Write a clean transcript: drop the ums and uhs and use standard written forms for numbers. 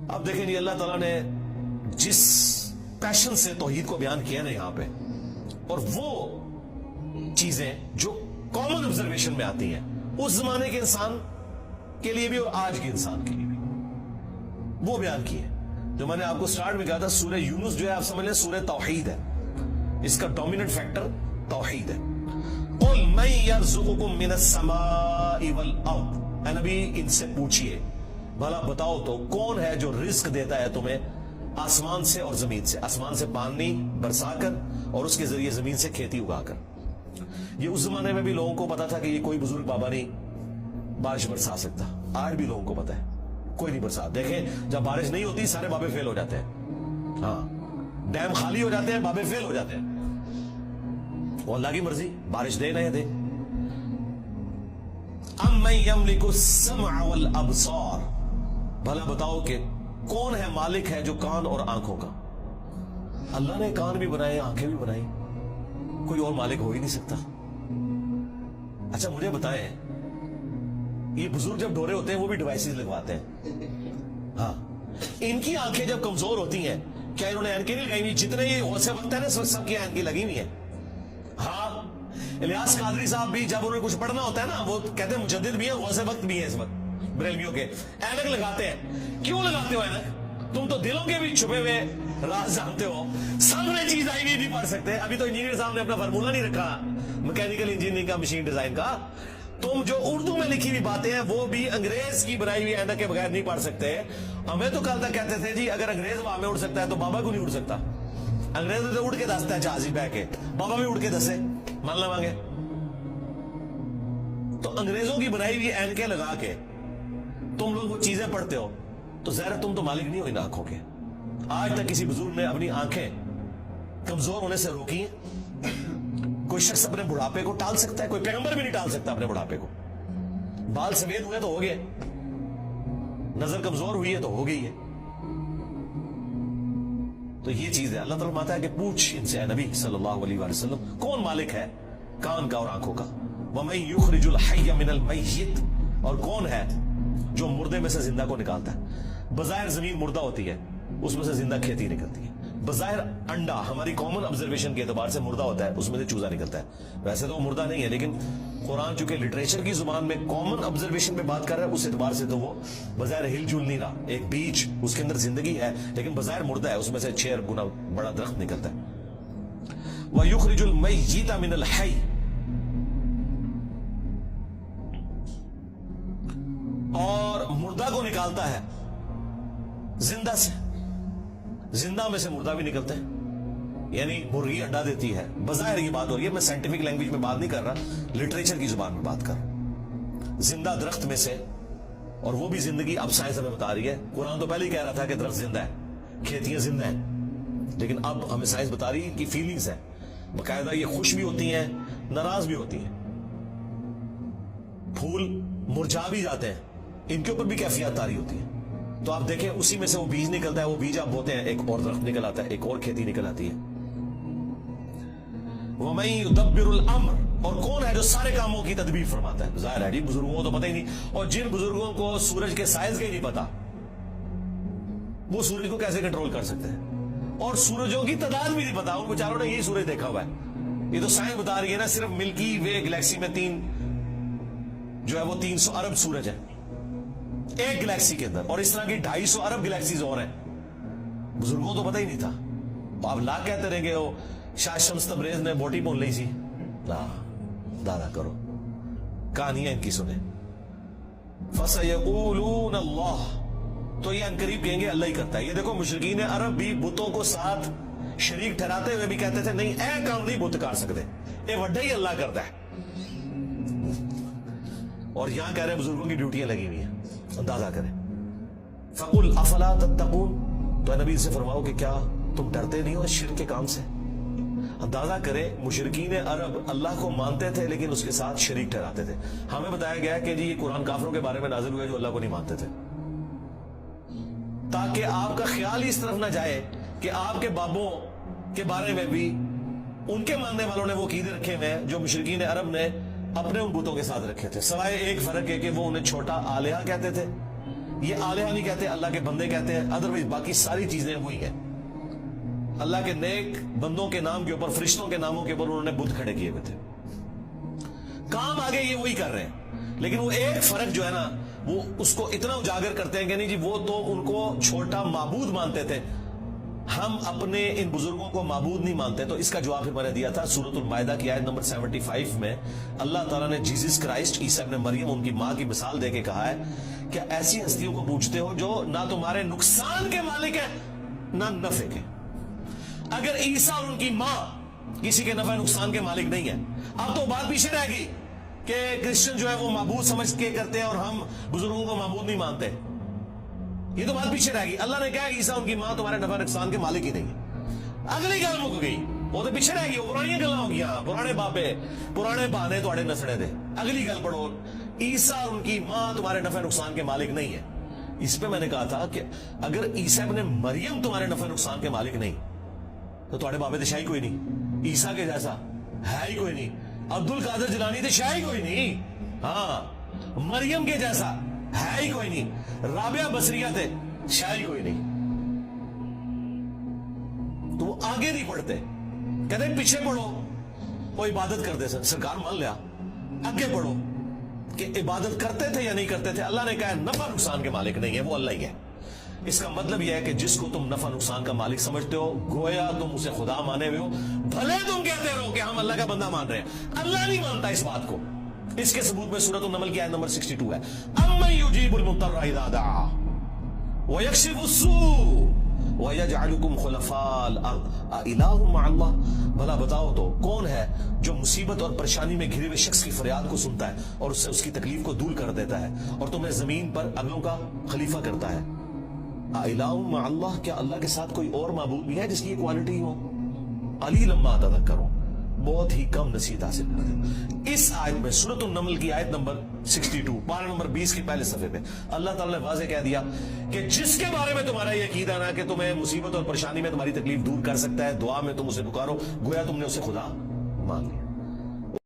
अब देखें जी, अल्लाह ताला ने जिस पैशन से तौहीद को बयान किया ना यहाँ पे, और वो चीजें जो कॉमन ऑब्जर्वेशन में आती हैं उस जमाने के इंसान के लिए भी और आज के इंसान के लिए भी, वो बयान की है। जो मैंने आपको स्टार्ट में कहा था, सूरह यूनुस जो है आप समझ लें सूरह तौहीद है, इसका डोमिनेंट फैक्टर तौहीद है। कुल मन यर्ज़ुकुकुम मिनस समाई वल अर्द, ऐ नबी इनसे पूछिए, भला बताओ तो कौन है जो रिस्क देता है तुम्हें आसमान से और जमीन से, आसमान से पानी बरसाकर और उसके जरिए जमीन से खेती उगाकर। ये उस जमाने में भी लोगों को पता था कि ये कोई बुजुर्ग बाबा नहीं बारिश बरसा सकता, आज भी लोगों को पता है कोई नहीं बरसा। देखें जब बारिश नहीं होती सारे बाबे फेल हो जाते हैं, हाँ डैम खाली हो जाते हैं, बाबे फेल हो जाते हैं। वो अल्लाह की मर्जी, बारिश दे ना दे। अम्मन यमलिकु अस्समअ वल अबसार, भला बताओ कि कौन है मालिक है जो कान और आंखों का। अल्लाह ने कान भी बनाए, आंखें भी बनाई, कोई और मालिक हो ही नहीं सकता। अच्छा मुझे बताएं, ये बुजुर्ग जब डोरे होते हैं वो भी डिवाइसेस लगवाते हैं, हाँ इनकी आंखें जब कमजोर होती हैं, क्या इन्होंने ऐनकें नहीं लगाई हुई? जितने ये औसे वक्त है ना सबकी ऐनकें लगी हुई है। हाँ इलियास कादरी साहब भी जब उन्हें कुछ पढ़ना होता है ना, वो कहते हैं मुजद्दिद भी है, औसे वक्त भी है इस वक्त बरेलवियों के, ऐनक लगाते हैं। क्यों लगाते हो ऐनक? तुम तो दिलों के भी छुपे हुए राज जानते हो, सामने चीज आई नहीं पढ़ सकते। अभी तो इंजीनियर साहब ने अपना फार्मूला नहीं रखा मैकेनिकल इंजीनियरिंग का, मशीन डिजाइन का। तुम जो उर्दू में लिखी हुई बातें हैं वो भी अंग्रेज की बनाई हुई ऐनक के बगैर नहीं पढ़ सकते। हमें तो कल तक कहते थे जी अगर अंग्रेज हवा में उड़ सकता है तो बाबा को नहीं उड़ सकता। अंग्रेज तो उड़ के दसता है जहाजी बह के, बाबा भी उड़ के दसे, मान लवांगे। तो अंग्रेजों की बनाई हुई ऐनकें लगा के तुम लोग वो चीजें पढ़ते हो, तो जहर तुम तो मालिक नहीं हो इन आंखों के। आज तक किसी बुजुर्ग ने अपनी आंखें कमजोर होने से रोकी हैं? कोई शख्स अपने बुढ़ापे को टाल सकता है? कोई पैगंबर भी नहीं टाल सकता अपने बुढ़ापे को। बाल सफेद हुए तो हो गए, नजर कमजोर हुई है तो हो गई है। तो ये चीज है। अल्लाह ताला माता है कि पूछ इनसे ए नबी सल्लल्लाहु अलैहि वसल्लम, कौन मालिक है कान का और आंखों का? वमन युखरिजुल हय्य मिनल मय्यित, और कौन है जो मुर्दे में से जिंदा को निकालता है। बज़ाहिर जमीन मुर्दा होती है, उसमें से जिंदा खेती निकलती है। बज़ाहिर अंडा हमारी कॉमन ऑब्जर्वेशन के एतबार से मुर्दा होता है, उसमें से चूजा निकलता है। वैसे तो वो मुर्दा नहीं है, लेकिन कुरान चूंकि लिटरेचर की जुबान में कॉमन ऑब्जर्वेशन पे बात कर रहा है, उस एतबार से तो वो बज़ाहिर हिलजुल नहीं रहा। एक बीज, उसके अंदर जिंदगी है, लेकिन बज़ाहिर मुर्दा है, उसमें से 6 गुना बड़ा दरख्त निकलता है। व युखरिजुल मय्यित मिनल हय्य, और मुर्दा को निकालता है जिंदा से। जिंदा में से मुर्दा भी निकलता है, यानी मुर्गी अंडा देती है। बज़ाहिर ये बात हो रही है, मैं साइंटिफिक लैंग्वेज में बात नहीं कर रहा, लिटरेचर की जुबान में बात कर रहा। जिंदा दरख्त में से, और वो भी जिंदगी अब साइंस हमें बता रही है। कुरान तो पहले ही कह रहा था कि दरख्त जिंदा है, खेतियां जिंदा हैं, लेकिन अब हमें साइंस बता रही है कि फीलिंग्स है, बाकायदा ये खुश भी होती हैं, नाराज भी होती हैं। फूल मुरझा भी जाते हैं, इनके ऊपर भी कैफियत तारी होती है। तो आप देखें उसी में से वो बीज निकलता है, वो बीज आप बोते हैं, एक और दरख्त निकल आता है, एक और खेती निकल आती है। वमन युदब्बिरुल अम्र, और कौन है जो सारे कामों की तदबीर फरमाता है। जाहिर है जी बुजुर्गों को तो पता ही नहीं, और जिन बुजुर्गों को सूरज के साइज का ही नहीं पता, वो सूरज को कैसे कंट्रोल कर सकते हैं? और सूरजों की तादाद भी नहीं पता, उन बेचारों ने यही सूरज देखा हुआ है। ये तो साइंस बता रही है ना, सिर्फ मिल्की वे गैलेक्सी में 300 अरब सूरज है एक गैलेक्सी के अंदर, और इस तरह की 250 अरब गैलेक्सीज और हैं। बुजुर्गों को तो पता ही नहीं था। तो आप लाख कहते रहेंगे वो शाह शम्स तबरेज ने बोटी बोल ली थी ना, दादा करो कहानियां इनकी सुने। फसयक़ूलून अल्लाह, तो ये अनकरीब कहेंगे अल्लाह ही करता है। ये देखो मुशरिकीन अरब भी बुतों को साथ शरीक ठहराते हुए भी कहते थे नहीं ऐ काम नहीं बुत कर सकते, ये वड्डा ही अल्लाह करता है। और यहां कह रहे बुजुर्गों की ड्यूटियां लगी हुई हैं, अंदाजा करें। फकुल अफला तत्तकून, तो नबी से फरमाओ कि क्या तुम डरते नहीं हो शिर्क के काम से? अंदाजा करें मुशरिकीन अरब अल्लाह को मानते थे लेकिन उसके साथ शरीक ठहराते थे। हमें बताया गया कि जी ये कुरान काफिरों के बारे में नाजिल हुआ जो अल्लाह को नहीं मानते थे, ताकि आपका ख्याल ही इस तरफ ना जाए कि आपके बाबों के बारे में भी उनके मानने वालों ने वो कीदे रखे हुए हैं जो मुशरिकीन अरब ने अपने उन बुतों के साथ रखे थे। सवाए एक फर्क है कि वो उन्हें छोटा आलिहा कहते थे, یہ آلیہ نہیں کہتے، اللہ کے بندے کہتے ہیں، ادروائز باقی ساری چیزیں وہی ہیں۔ اللہ کے نیک بندوں کے نام کے اوپر، فرشتوں کے ناموں کے اوپر انہوں نے بت کھڑے کیے ہوئے تھے، کام آگے یہ وہی کر رہے ہیں، لیکن وہ ایک فرق جو ہے نا وہ اس کو اتنا اجاگر کرتے ہیں کہ نہیں جی وہ تو ان کو چھوٹا معبود مانتے تھے، ہم اپنے ان بزرگوں کو معبود نہیں مانتے۔ تو اس کا جواب پھر میں نے دیا تھا سورۃ المائدہ کی آیت نمبر 75 میں اللہ تعالیٰ نے جیزس کرائسٹ عیسیٰ ابن مریم ان کی ماں کی مثال دے کے کہا ہے کہ ایسی ہستیوں کو پوچھتے ہو جو نہ تمہارے نقصان کے مالک ہیں نہ نفع کے۔ اگر عیسیٰ اور ان کی ماں کسی کے نفع نقصان کے مالک نہیں ہیں، اب تو بات پیچھے رہ گئی کہ کرسچن جو ہے وہ معبود سمجھ کے کرتے ہیں اور ہم بزرگوں کو معبود نہیں مانتے، یہ تو بات پیچھے رہ گئی۔ اللہ نے کہا عیسیٰ ان کی ماں تمہارے نفع نقصان کے مالک ہی نہیں ہے، اگلی گل مک گئی، وہ تو پیچھے رہ گئی، وہ پرانی گلاں ہو گیا، پرانے بابے پرانے بہانے تھوڑے نسڑے دے۔ اگلی گل پڑھو، عیسیٰ اور ان کی ماں تمہارے نفع نقصان کے مالک نہیں ہے۔ اس پہ میں نے کہا تھا کہ اگر عیسیٰ ابن مریم تمہارے نفع نقصان کے مالک نہیں تو تھوڑے بابے تو شاہی کوئی نہیں، عیسیٰ کے جیسا ہے ہی کوئی نہیں، عبد القادر جیلانی تو شاہی کوئی نہیں، ہاں مریم کے جیسا ہے ہی کوئی نہیں، رابعہ بصریہ تھے شاہی کوئی نہیں۔ تو وہ آگے نہیں پڑھتے، کہتے پیچھے پڑھو وہ عبادت کرتے تھے، سرکار مان لیا، آگے پڑھو کہ عبادت کرتے تھے یا نہیں کرتے تھے۔ اللہ نے کہا نفع نقصان کے مالک نہیں ہے، وہ اللہ ہی ہے۔ اس کا مطلب یہ ہے کہ جس کو تم نفع نقصان کا مالک سمجھتے ہو گویا تم اسے خدا مانے ہوئے ہو، بھلے تم کہتے رہو کہ ہم اللہ کا بندہ مان رہے ہیں، اللہ نہیں مانتا اس بات کو۔ اس کے ثبوت میں سورۃ النمل کی آیت نمبر 62 ہے، اَمَّن يُجِيبُ الْمُضْطَرَّ إِذَا دَعَاهُ وَيَكْشِفُ السُّوءَ وَيَجْعَلُكُمْ خُلَفَاءَ الْأَرْضِ أَإِلَٰهٌ مَّعَ اللَّهِ، بھلا بتاؤ تو کون ہے جو مصیبت اور پریشانی میں گھرے ہوئے شخص کی فریاد کو سنتا ہے اور اس سے اس کی تکلیف کو دور کر دیتا ہے اور تمہیں زمین پر اگلوں کا خلیفہ کرتا ہے۔ أَإِلَٰهٌ مَّعَ اللَّهِ، کیا اللہ کے ساتھ کوئی اور معبود بھی ہے جس کی یہ کوالٹی ہو؟ قَلِيلًا مَّا تَذَكَّرُونَ، بہت ہی کم نصیحت حاصل کرتے ہیں۔ اس آیت میں سورۃ النمل کی آیت نمبر 62 پارہ نمبر 20 کی پہلے صفحے پہ اللہ تعالیٰ نے واضح کہہ دیا کہ جس کے بارے میں تمہارا یہ عقیدہ نا کہ تمہیں مصیبت اور پریشانی میں تمہاری تکلیف دور کر سکتا ہے، دعا میں تم اسے پکارو گویا تم نے اسے خدا مان لیا۔